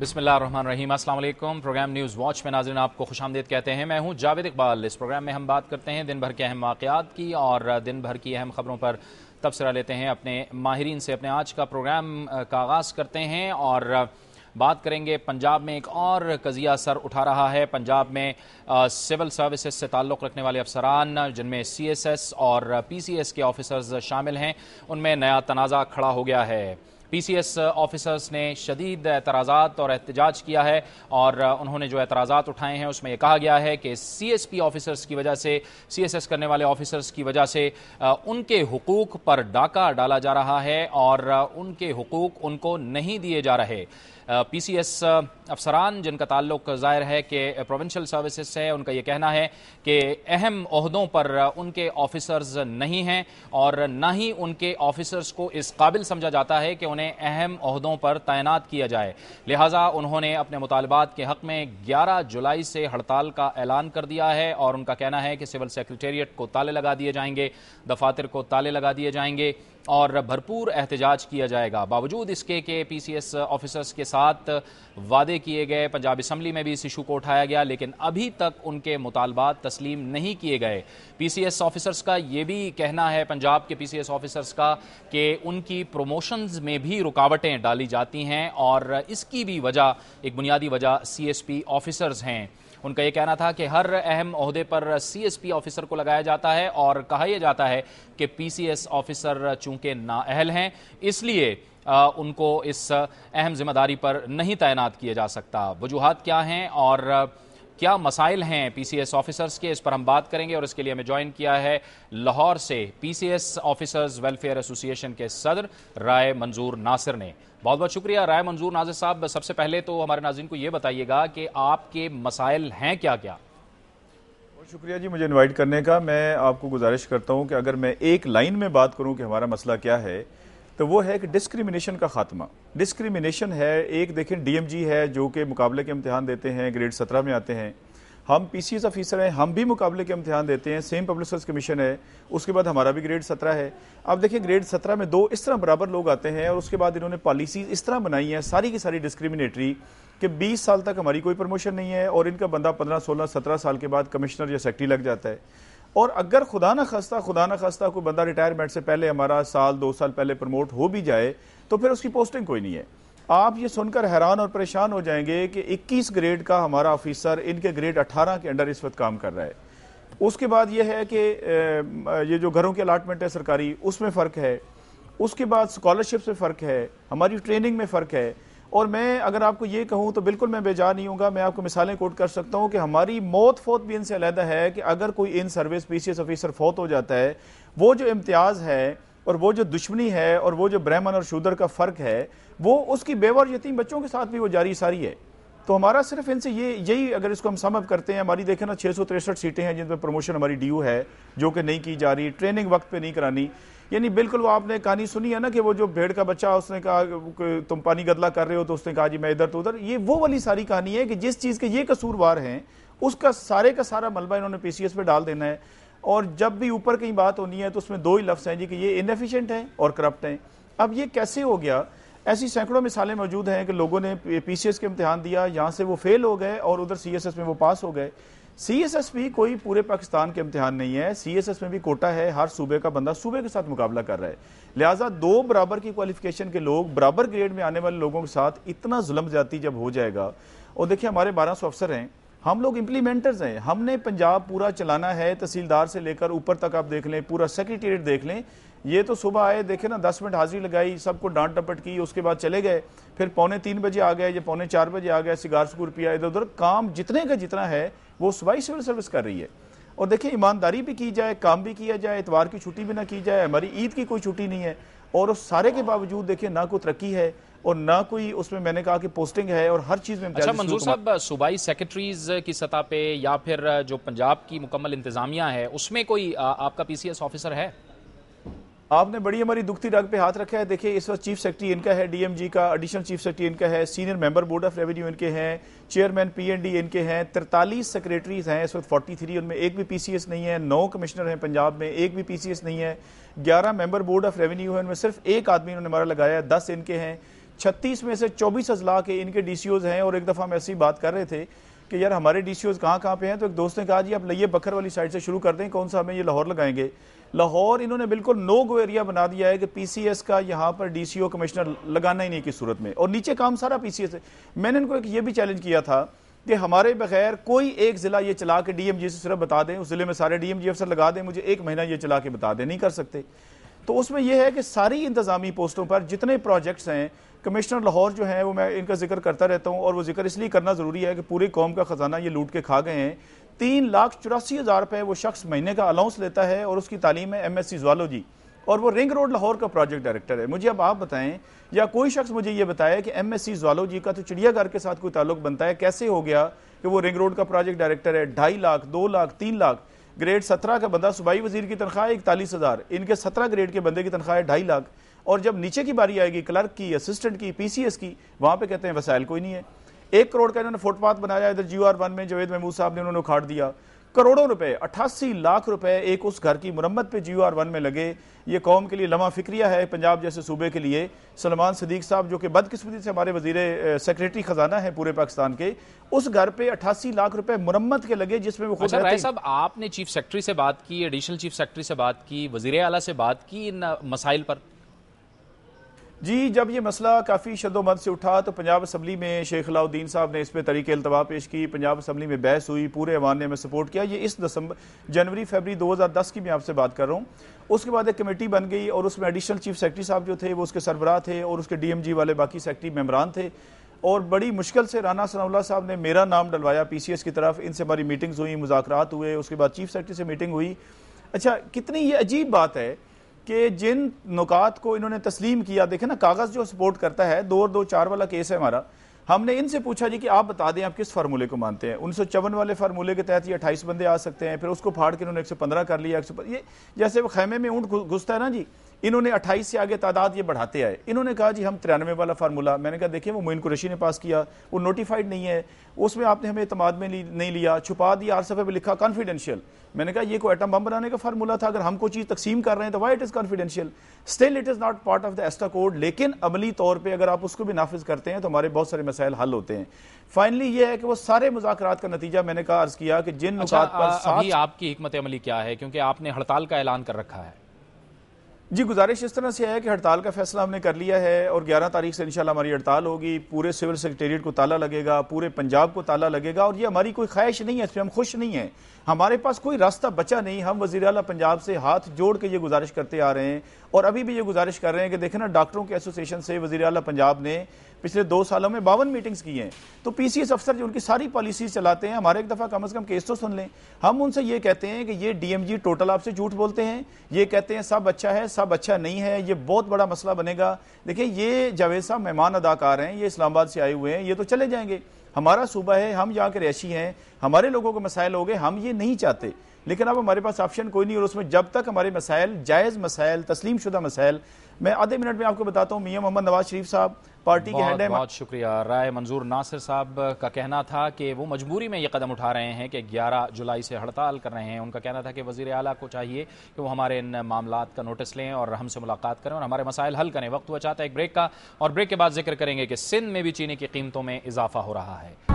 बिस्मिल्लाहिर्रहमानिर्रहीम। अस्सलाम वालेकुम। प्रोग्राम न्यूज़ वॉच में नाज़रीन आपको खुशामदीद कहते हैं। मैं हूं जावेद इकबाल। इस प्रोग्राम में हम बात करते हैं दिन भर के अहम वाक़यात की और दिन भर की अहम खबरों पर तबसरा लेते हैं अपने माहिरीन से। अपने आज का प्रोग्राम का आगाज़ करते हैं और बात करेंगे पंजाब में एक और कज़िया सर उठा रहा है। पंजाब में सिविल सर्विसेज से ताल्लुक़ रखने वाले अफसरान जिनमें CSS और PCS के ऑफिसर्स शामिल हैं, उनमें नया तनाज़ा खड़ा हो गया है। PCS ऑफिसर्स ने शदीद एतराज़ात और एहतजाज किया है और उन्होंने जो एतराज़ात उठाए हैं उसमें यह कहा गया है कि CSP ऑफिसर्स की वजह से, CSS करने वाले ऑफिसर्स की वजह से उनके हुकूक पर डाका डाला जा रहा है और उनके हुकूक उनको नहीं दिए जा रहे। PCS अफसरान जिनका ताल्लुक ज़ाहिर है कि प्रोविंशियल सर्विसेज से है, उनका ये कहना है कि अहम ओहदों पर उनके ऑफिसर्स नहीं हैं और ना ही उनके ऑफिसर्स को इस काबिल समझा जाता है कि उन्हें अहम ओहदों पर तैनात किया जाए। लिहाजा उन्होंने अपने मुतालबात के हक़ में 11 जुलाई से हड़ताल का ऐलान कर दिया है और उनका कहना है कि सिविल सेक्रेटेरिएट को ताले लगा दिए जाएंगे, दफातर को ताले लगा दिए जाएंगे और भरपूर एहतजाज किया जाएगा। बावजूद इसके कि PCS ऑफिसर्स के साथ वादे किए गए, पंजाब असम्बली में भी इस इशू को उठाया गया, लेकिन अभी तक उनके मुतालबात तस्लीम नहीं किए गए। PCS ऑफिसर्स का ये भी कहना है, पंजाब के PCS ऑफिसर्स का, कि उनकी प्रमोशंस में भी रुकावटें डाली जाती हैं और इसकी भी वजह, एक बुनियादी वजह CSP ऑफिसर्स हैं। उनका ये कहना था कि हर अहम ओहदे पर CSP ऑफिसर को लगाया जाता है और कहा यह जाता है कि PCS ऑफिसर चूंकि नाअहल हैं, इसलिए उनको इस अहम जिम्मेदारी पर नहीं तैनात किया जा सकता। वजूहात क्या हैं और क्या मसाइल हैं PCS ऑफिसर्स के, इस पर हम बात करेंगे और इसके लिए हमें ज्वाइन किया है लाहौर से PCS ऑफिसर्स वेलफेयर एसोसिएशन के सदर राय मंजूर नासिर ने। बहुत बहुत शुक्रिया राय मंजूर नासिर साहब। सबसे पहले तो हमारे नाज़रीन को ये बताइएगा कि आपके मसाइल हैं क्या क्या? बहुत शुक्रिया जी मुझे इनवाइट करने का। मैं आपको गुजारिश करता हूँ कि अगर मैं एक लाइन में बात करूँ कि हमारा मसला क्या है, तो वो है कि डिस्क्रिमिनेशन का खात्मा। डिस्क्रिमिनेशन है, एक देखें DMG है जो कि मुकाबले के इम्तिहान देते हैं, ग्रेड 17 में आते हैं। हम PCS ऑफिसर हैं, हम भी मुकाबले के इम्तिहान देते हैं, सेम पब्लिक सर्विस कमीशन है, उसके बाद हमारा भी ग्रेड 17 है। अब देखिए ग्रेड 17 में 2 इस तरह बराबर लोग आते हैं और उसके बाद इन्होंने पॉलिसीज इस तरह बनाई हैं सारी की सारी डिस्क्रिमिनेटरी कि 20 साल तक हमारी कोई प्रमोशन नहीं है और इनका बंदा 15, 16, 17 साल के बाद कमिश्नर या सेक्रेटरी लग जाता है। और अगर खुदा न खास्ता कोई बंदा रिटायरमेंट से पहले हमारा साल 2 साल पहले प्रमोट हो भी जाए तो फिर उसकी पोस्टिंग कोई नहीं है। आप ये सुनकर हैरान और परेशान हो जाएंगे कि 21 ग्रेड का हमारा ऑफिसर इनके ग्रेड 18 के अंडर इस वक्त काम कर रहा है। उसके बाद ये है कि ये जो घरों की अलाटमेंट है सरकारी, उसमें फ़र्क है। उसके बाद स्कॉलरशिप में फ़र्क है, हमारी ट्रेनिंग में फ़र्क है। और मैं अगर आपको ये कहूँ तो बिल्कुल मैं बेजा नहीं हूँगा, मैं आपको मिसालें कोट कर सकता हूँ कि हमारी मौत फोत भी इनसे अलहदा है कि अगर कोई इन सर्विस PCS ऑफिसर फौत हो जाता है, वो जो इम्तियाज़ है और वो जो दुश्मनी है और वो जो ब्राह्मण और शूदर का फ़र्क है, वो उसकी बेवा और यतीम बच्चों के साथ भी वो जारी सारी है। तो हमारा सिर्फ इनसे यही अगर इसको हम सम अप करते हैं, हमारी देखें ना 663 सीटें हैं जिन पर प्रमोशन हमारी ड्यू है जो कि नहीं की जा रही, ट्रेनिंग वक्त पे नहीं करानी। यानी बिल्कुल वो आपने कहानी सुनी है ना कि वो जो भेड़ का बच्चा, उसने कहा तुम पानी गदला कर रहे हो तो उसने कहा जी मैं इधर तो उधर। ये वो वाली सारी कहानी है कि जिस चीज़ के ये कसूरवार हैं उसका सारे का सारा मलबा इन्होंने PCS पे डाल देना है। और जब भी ऊपर कहीं बात होनी है तो उसमें 2 ही लफ्ज़ हैं जी कि ये इनएफिशिएंट हैं और करप्ट हैं। अब ये कैसे हो गया? ऐसी सैकड़ों मिसालें मौजूद हैं कि लोगों ने PCS के इम्तिहान दिया, यहाँ से वो फेल हो गए और उधर CSS में वो पास हो गए। CSS भी कोई पूरे पाकिस्तान के इम्तिहान नहीं है, CSS में भी कोटा है, हर सूबे का बंदा सूबे के साथ मुकाबला कर रहा है। लिहाजा 2 बराबर की क्वालिफिकेशन के लोग बराबर ग्रेड में आने वाले लोगों के साथ इतना जुल्म ज्यादती जब हो जाएगा। और देखिए हमारे 1200 अफसर हैं, हम लोग इम्प्लीमेंटर्स हैं, हमने पंजाब पूरा चलाना है, तहसीलदार से लेकर ऊपर तक आप देख लें, पूरा सेक्रेटेरिएट देख लें। ये तो सुबह आए, देखे ना 10 मिनट हाजिरी लगाई, सबको डांट टपट की, उसके बाद चले गए, फिर 2:45 बजे आ गए या 3:45 बजे आ गए, सिगार सुगुर पिया, इधर उधर। काम जितने का जितना है वो सुबह सिविल सर्विस कर रही है। और देखिए ईमानदारी भी की जाए, काम भी किया जाए, इतवार की छुट्टी भी ना की जाए, हमारी ईद की कोई छुट्टी नहीं है। और उस सारे के बावजूद देखिए ना कोई तरक्की है और ना कोई उसमें मैंने कहा कि पोस्टिंग है और हर चीज़ में। अच्छा मंजूर साहब, सूबाई सेक्रेटरीज की सतह पे या फिर जो पंजाब की मुकम्मल इंतजामिया है उसमें कोई आपका PCS ऑफिसर है? आपने बड़ी हमारी दुखती रग पे हाथ रखा है। देखिए इस वक्त चीफ सेक्रेटरी इनका है DMG का, एडिशनल चीफ सेक्रेटरी इनका है, senior member board of revenue इनके हैं, चेयरमैन PND इनके हैं, 43 सेक्रेटरीज हैं इस वक्त 43, उनमें एक भी PCS नहीं है। 9 कमिश्नर हैं पंजाब में, एक भी PCS नहीं है। 11 मेंबर बोर्ड ऑफ रेवेन्यू है, उनमें सिर्फ एक आदमी उन्होंने हमारा लगाया है, 10 इनके हैं। 36 में से 24 अजला के इनके DCOs हैं। और एक दफ़ा हम ऐसी बात कर रहे थे कि यार हमारे DCOs कहाँ पे हैं, तो एक दोस्त ने कहा जी आप लइये बकर वाली साइड से शुरू कर दें, कौन सा हमें ये लाहौर लगाएंगे। लाहौर इन्होंने बिल्कुल नो गो एरिया बना दिया है कि PCS का यहाँ पर DCO कमिश्नर लगाना ही नहीं की सूरत में, और नीचे काम सारा PCS है। मैंने इनको एक ये भी चैलेंज किया था कि हमारे बगैर कोई एक ज़िला ये चला के DMG से सिर्फ बता दें, उस ज़िले में सारे DMG अफसर लगा दें, मुझे एक महीना ये चला के बता दें, नहीं कर सकते। तो उसमें यह है कि सारी इंतज़ामी पोस्टों पर जितने प्रोजेक्ट्स हैं, कमिश्नर लाहौर जो हैं वो मैं इनका जिक्र करता रहता हूँ, और वो जिक्र इसलिए करना ज़रूरी है कि पूरी कौम का ख़जाना ये लूट के खा गए हैं। 3,84,000 रुपये वो शख्स महीने का अलाउंस लेता है, और उसकी तालीम है MSc ज़ूलॉजी, और वो रिंग रोड लाहौर का प्रोजेक्ट डायरेक्टर है। मुझे अब आप बताएं, या कोई शख्स मुझे ये बताया कि MSc ज़ूलॉजी का तो चिड़ियाघर के साथ कोई ताल्लुक बनता है, कैसे हो गया कि वो रिंग रोड का प्रोजेक्ट डायरेक्टर है। 2.5 लाख, 2 लाख, 3 लाख, ग्रेड 17 का बंदा, सूबाई वजीर की तनख्वाह 41,000, इनके 17 ग्रेड के बंदे की तनख्वाह है 2.5 लाख। और जब नीचे की बारी आएगी क्लर्क की, असिस्टेंट की, PCS की, वहां पे कहते हैं वसाइल कोई नहीं है। 1 करोड़ का इन्होंने फुटपाथ बनाया इधर GOR1 में, जवेद महमूद साहब ने उन्होंने उखाड़ दिया। करोड़ों रुपए, 88 लाख रुपए एक उस घर की मुरम्मत पे GOR1 में लगे। ये कौम के लिए लम्हा फिक्रिया है, पंजाब जैसे सूबे के लिए। सलमान सदीक साहब जो कि बदकिस्मती से हमारे वजीर सेक्रेटरी खजाना है पूरे पाकिस्तान के, उस घर पे 88 लाख रुपए मुरम्मत के लगे, जिसमें वो खुद अच्छा राय साहब, आपने चीफ सेक्रेटरी से बात की, एडिशनल चीफ सेक्रेटरी से बात की, वजीर आला से बात की इन मसाइल पर? जी, जब ये मसला काफ़ी शद्दोमद से उठा तो पंजाब असम्बली में शेख अलाउद्दीन साहब ने इस पर तरीके इल्तवा पेश की, पंजाब असम्बली में बहस हुई, पूरे अवान ने हमें सपोर्ट किया। ये इस जनवरी-फरवरी 2010 की मैं आपसे बात कर रहा हूँ। उसके बाद एक कमेटी बन गई, और उसमें एडिशनल चीफ सेक्रेटरी साहब जो थे वो उसके सरबराह थे, और उसके DMG वाले बाकी सेक्रेटरी मेम्बरान थे। और बड़ी मुश्किल से राना सनाउल्लाह साहब ने मेरा नाम डलवाया PCS की तरफ, इनसे हमारी मीटिंग्स हुई, मुज़ाकरात हुए, उसके बाद चीफ सेक्रेटरी से मीटिंग हुई। अच्छा, कितनी ये अजीब बात है कि जिन नुकात को इन्होंने तस्लीम किया, देखें ना, कागज़ जो सपोर्ट करता है, 2 और 2 4 वाला केस है हमारा। हमने इनसे पूछा जी कि आप बता दें आप किस फार्मूले को मानते हैं। 1954 वाले फार्मूले के तहत ये 28 बंदे आ सकते हैं, फिर उसको फाड़ के इन्होंने 115 कर लिया। ये जैसे वो खैमे में ऊँट घुसता है ना जी, इन्होंने 28 से आगे तादाद ये बढ़ाते आए। इन्होंने कहा जी हम 93 वाला फार्मूला। मैंने कहा देखिए वो मोइन कुरैशी ने पास किया, वो नोटिफाइड नहीं है, उसमें आपने हमें इतमाद में नहीं लिया, छुपा दिया, 8 सफ़े पे लिखा कॉन्फिडेंशियल। मैंने कहा ये कोई एटम बम बनाने का फार्मूला था? अगर हम कोई चीज़ तकसीम कर रहे हैं तो why it is confidential, still it is not part of the एस्टा code. लेकिन अमली तौर पर अगर आप उसको भी नाफिज करते हैं तो हमारे बहुत सारे मसाइल हल होते हैं। फाइनली ये है कि वो सारे मुज़ाकरात का नतीजा मैंने कहा अर्ज किया कि जिन नुकात पर अभी आपकी हिकमत अमली क्या है, क्योंकि आपने हड़ताल का ऐलान कर रखा है? जी, गुजारिश इस तरह से है कि हड़ताल का फैसला हमने कर लिया है, और 11 तारीख से इंशाल्लाह हमारी हड़ताल होगी। पूरे सिविल सेक्रेटेरिएट को ताला लगेगा, पूरे पंजाब को ताला लगेगा, और ये हमारी कोई ख्वाहिश नहीं है, इसमें हम खुश नहीं हैं। हमारे पास कोई रास्ता बचा नहीं। हम वज़ीर आला पंजाब से हाथ जोड़ के ये गुजारिश करते आ रहे हैं, और अभी भी ये गुजारिश कर रहे हैं कि देखें ना, डॉक्टरों के एसोसिएशन से वज़ीर आला पंजाब ने पिछले 2 सालों में 52 मीटिंग्स की हैं। तो PCS अफसर जो उनकी सारी पॉलिसीज चलाते हैं, हमारे एक दफ़ा कम से कम केस तो सुन लें। हम उनसे ये कहते हैं कि ये DMG टोटल आपसे झूठ बोलते हैं, ये कहते हैं सब अच्छा है, सब अच्छा नहीं है, ये बहुत बड़ा मसला बनेगा। देखिए ये जावेद साहब मेहमान अदाकार हैं, ये इस्लामाबाद से आए हुए हैं, ये तो चले जाएंगे। हमारा सूबा है, हम यहाँ के रैशी हैं, हमारे लोगों को मसाइल हो गए, हम ये नहीं चाहते। लेकिन अब हमारे पास ऑप्शन कोई नहीं, और उसमें जब तक हमारे मसाइल, जायज़ मसाइल, तस्लीम शुदा मसाइल, मैं आधे मिनट में आपको बताता हूँ। मियां मोहम्मद नवाज शरीफ साहब पार्टी के हेड हैं। बहुत शुक्रिया। राय मंजूर नासिर साहब का कहना था कि वो मजबूरी में ये कदम उठा रहे हैं कि 11 जुलाई से हड़ताल कर रहे हैं। उनका कहना था कि वज़ीर आला को चाहिए कि वो हमारे इन मामलात का नोटिस लें और हमसे मुलाकात करें और हमारे मसाइल हल करें। वक्त हुआ चाहता है एक ब्रेक का, और ब्रेक के बाद जिक्र करेंगे कि सिंध में भी चीनी की कीमतों में इजाफा हो रहा है।